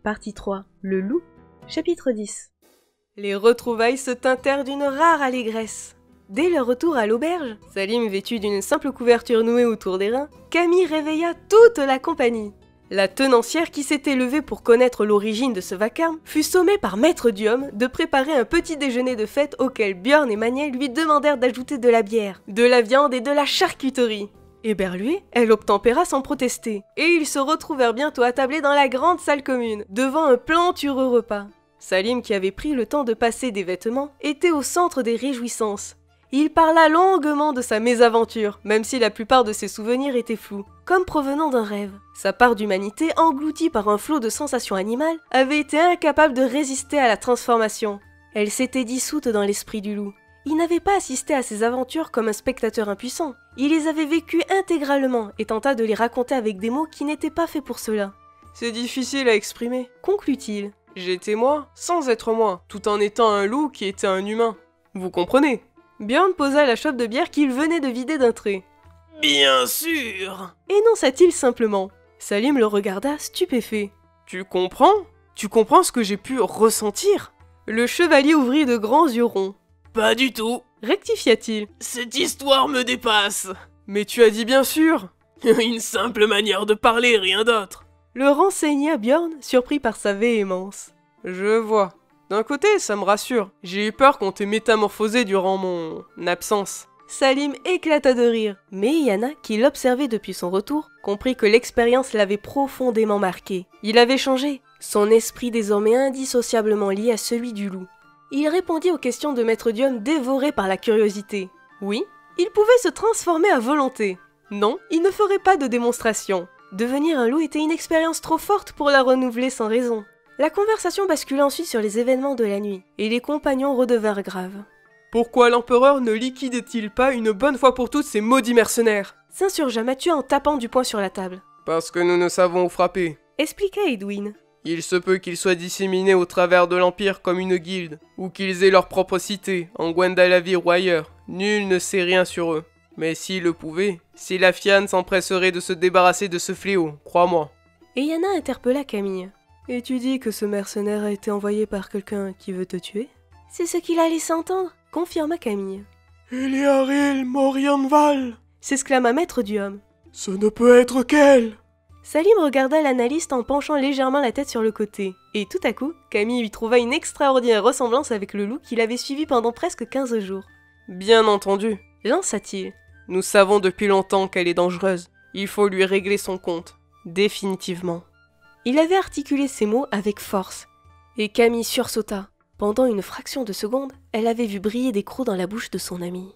Partie 3. Le loup. Chapitre 10. Les retrouvailles se teintèrent d'une rare allégresse. Dès leur retour à l'auberge, Salim vêtu d'une simple couverture nouée autour des reins, Camille réveilla toute la compagnie. La tenancière qui s'était levée pour connaître l'origine de ce vacarme fut sommée par Maître Diom de préparer un petit déjeuner de fête auquel Björn et Maniel lui demandèrent d'ajouter de la bière, de la viande et de la charcuterie. Éberluée, elle obtempéra sans protester, et ils se retrouvèrent bientôt attablés dans la grande salle commune, devant un plantureux repas. Salim, qui avait pris le temps de passer des vêtements, était au centre des réjouissances. Il parla longuement de sa mésaventure, même si la plupart de ses souvenirs étaient flous, comme provenant d'un rêve. Sa part d'humanité, engloutie par un flot de sensations animales, avait été incapable de résister à la transformation. Elle s'était dissoute dans l'esprit du loup. Il n'avait pas assisté à ses aventures comme un spectateur impuissant. Il les avait vécues intégralement et tenta de les raconter avec des mots qui n'étaient pas faits pour cela. « C'est difficile à exprimer », conclut-il. « J'étais moi, sans être moi, tout en étant un loup qui était un humain. Vous comprenez ?» Björn posa la chope de bière qu'il venait de vider d'un trait. « Bien sûr !» énonça-t-il simplement. Salim le regarda stupéfait. « Tu comprends ? Tu comprends ce que j'ai pu ressentir ?» Le chevalier ouvrit de grands yeux ronds. « Pas du tout !» rectifia-t-il. « Cette histoire me dépasse !»« Mais tu as dit bien sûr !»« Une simple manière de parler, rien d'autre !» Le renseigna Björn, surpris par sa véhémence. « Je vois. D'un côté, ça me rassure. J'ai eu peur qu'on t'ait métamorphosé durant mon absence. » Salim éclata de rire, mais Yana, qui l'observait depuis son retour, comprit que l'expérience l'avait profondément marqué. Il avait changé, son esprit désormais indissociablement lié à celui du loup. Il répondit aux questions de Maître Diom dévoré par la curiosité. Oui, il pouvait se transformer à volonté. Non, il ne ferait pas de démonstration. Devenir un loup était une expérience trop forte pour la renouveler sans raison. La conversation bascula ensuite sur les événements de la nuit, et les compagnons redevinrent graves. « Pourquoi l'empereur ne liquide-t-il pas une bonne fois pour toutes ces maudits mercenaires ?» s'insurgea Mathieu en tapant du poing sur la table. « Parce que nous ne savons où frapper, » expliqua Edwin. « Il se peut qu'ils soient disséminés au travers de l'Empire comme une guilde, ou qu'ils aient leur propre cité, en Gwendalavir ou ailleurs. Nul ne sait rien sur eux. Mais s'ils le pouvaient, Silafian s'empresserait de se débarrasser de ce fléau, crois-moi. » Et Yana interpella Camille. « Et tu dis que ce mercenaire a été envoyé par quelqu'un qui veut te tuer ?»« C'est ce qu'il a laissé entendre, » confirma Camille. « Eliaril Morianval » s'exclama Maître Diom. « Ce ne peut être qu'elle !» Salim regarda l'analyste en penchant légèrement la tête sur le côté. Et tout à coup, Camille lui trouva une extraordinaire ressemblance avec le loup qu'il avait suivi pendant presque 15 jours. « Bien entendu, » lança-t-il. « Nous savons depuis longtemps qu'elle est dangereuse. Il faut lui régler son compte. Définitivement. » Il avait articulé ces mots avec force. Et Camille sursauta. Pendant une fraction de seconde, elle avait vu briller des crocs dans la bouche de son ami.